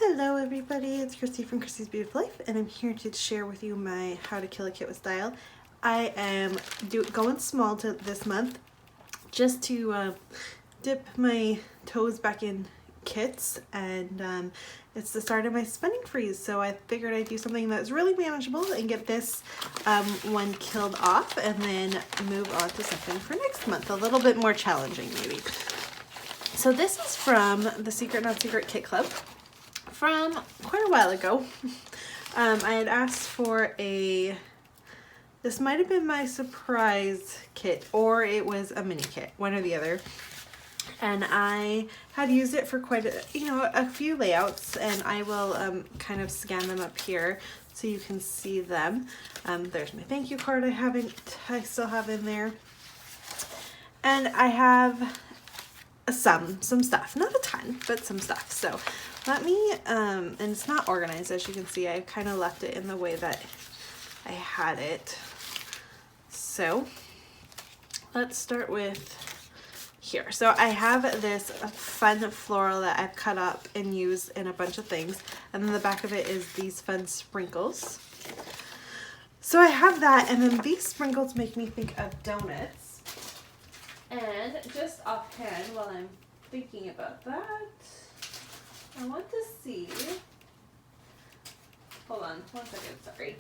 Hello everybody, it's Christy from Christy's Beautiful Life, and I'm here to share with you my How to Kill a Kit with Style. I am going small this month just to dip my toes back in kits, and it's the start of my spending freeze, so I figured I'd do something that's really manageable and get this one killed off and then move on to something for next month, a little bit more challenging maybe. So this is from the Secret Not Secret Kit Club from quite a while ago. I had asked for this might have been my surprise kit, or it was a mini kit, one or the other. And I had used it for quite a few layouts, and I will kind of scan them up here so you can see them. There's my thank you card I still have in there. And I have some stuff, not a ton, but some stuff. So let me, and it's not organized, as you can see. I kind of left it in the way that I had it. So let's start with here. So I have this fun floral that I've cut up and used in a bunch of things, and then the back of it is these fun sprinkles. So I have that, and then these sprinkles make me think of donuts. And just offhand, while I'm thinking about that, I want to see, hold on one second, sorry.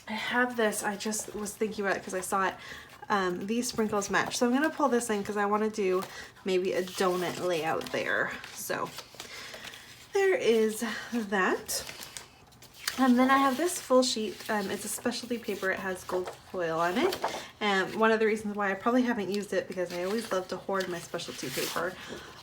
I have this, I just was thinking about it because I saw it. These sprinkles match. So I'm going to pull this in because I want to do maybe a donut layout there. So there is that. And then I have this full sheet. It's a specialty paper. It has gold foil on it. And one of the reasons why I probably haven't used it, because I always love to hoard my specialty paper,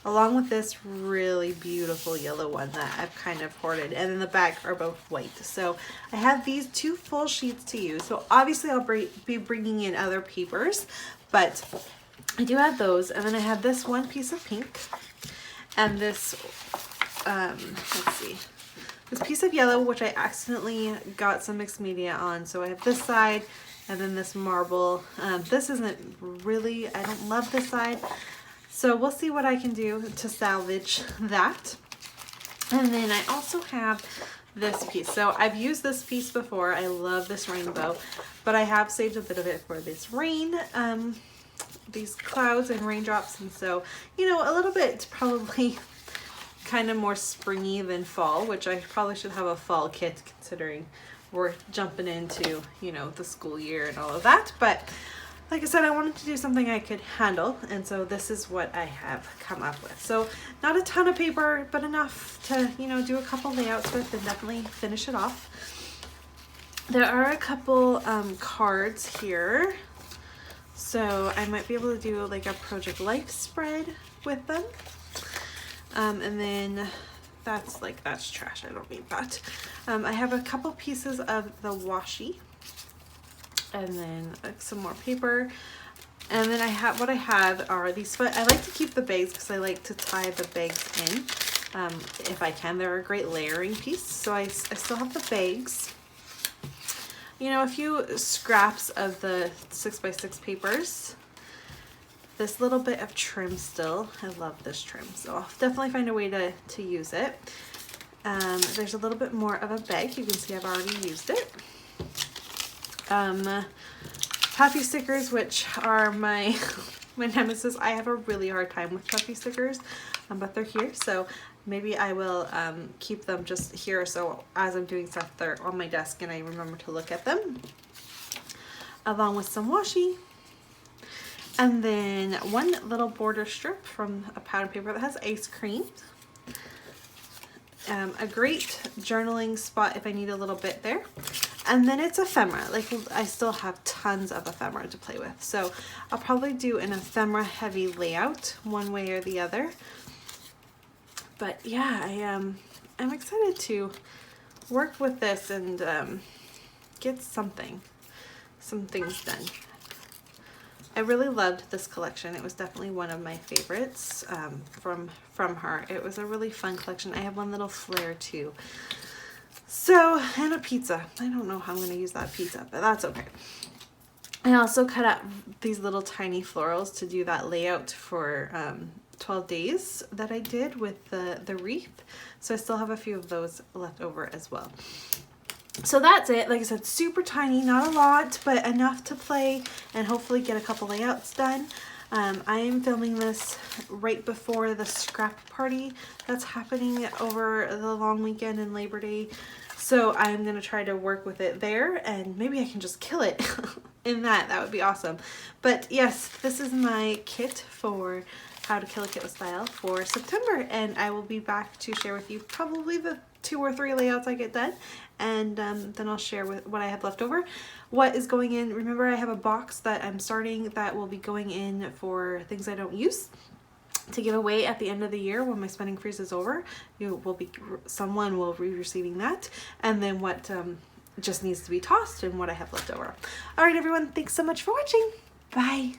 along with this really beautiful yellow one that I've kind of hoarded. And then the back are both white. So I have these two full sheets to use. So obviously I'll be bringing in other papers, but I do have those. And then I have this one piece of pink and this, let's see, this piece of yellow, which I accidentally got some mixed media on. So I have this side and then this marble. This isn't really, I don't love this side. So we'll see what I can do to salvage that. And then I also have this piece. So I've used this piece before. I love this rainbow, but I have saved a bit of it for this rain, these clouds and raindrops. And so, a little bit probably kind of more springy than fall, which I probably should have a fall kit considering we're jumping into, the school year and all of that. But like I said, I wanted to do something I could handle, and so this is what I have come up with. So not a ton of paper, but enough to, do a couple layouts with and definitely finish it off. There are a couple cards here, so I might be able to do like a Project Life spread with them. And then that's trash. I don't need that. I have a couple pieces of the washi, and then some more paper. And then what I have are these fun, I like to keep the bags because I like to tie the bags in, if I can. They're a great layering piece. So I still have the bags. A few scraps of the 6x6 papers. This little bit of trim still. I love this trim, so I'll definitely find a way to use it. There's a little bit more of a bag. You can see I've already used it. Puffy stickers, which are my nemesis. I have a really hard time with puffy stickers, but they're here, so maybe I will keep them just here, so as I'm doing stuff, they're on my desk and I remember to look at them. Along with some washi. And then one little border strip from a pattern paper that has ice cream. A great journaling spot if I need a little bit there. And then it's ephemera. Like, I still have tons of ephemera to play with. So I'll probably do an ephemera heavy layout one way or the other. But yeah, I'm excited to work with this and get some things done. I really loved this collection. It was definitely one of my favorites from her. It was a really fun collection. I have one little flare too. So, and a pizza. I don't know how I'm going to use that pizza, but that's okay. I also cut out these little tiny florals to do that layout for 12 days that I did with the wreath. So I still have a few of those left over as well. So that's it. Like I said, super tiny, not a lot, but enough to play and hopefully get a couple layouts done. I am filming this right before the scrap party that's happening over the long weekend and Labor Day. So I'm going to try to work with it there, and maybe I can just kill it in that. That would be awesome. But yes, this is my kit for How to Kill a Kit with Style for September, and I will be back to share with you probably the 2 or 3 layouts I get done, and then I'll share with what I have left over. What is going in, remember I have a box that I'm starting that will be going in for things I don't use to give away at the end of the year when my spending freeze is over. Someone will be receiving that, and then what just needs to be tossed and what I have left over. All right, everyone, thanks so much for watching. Bye.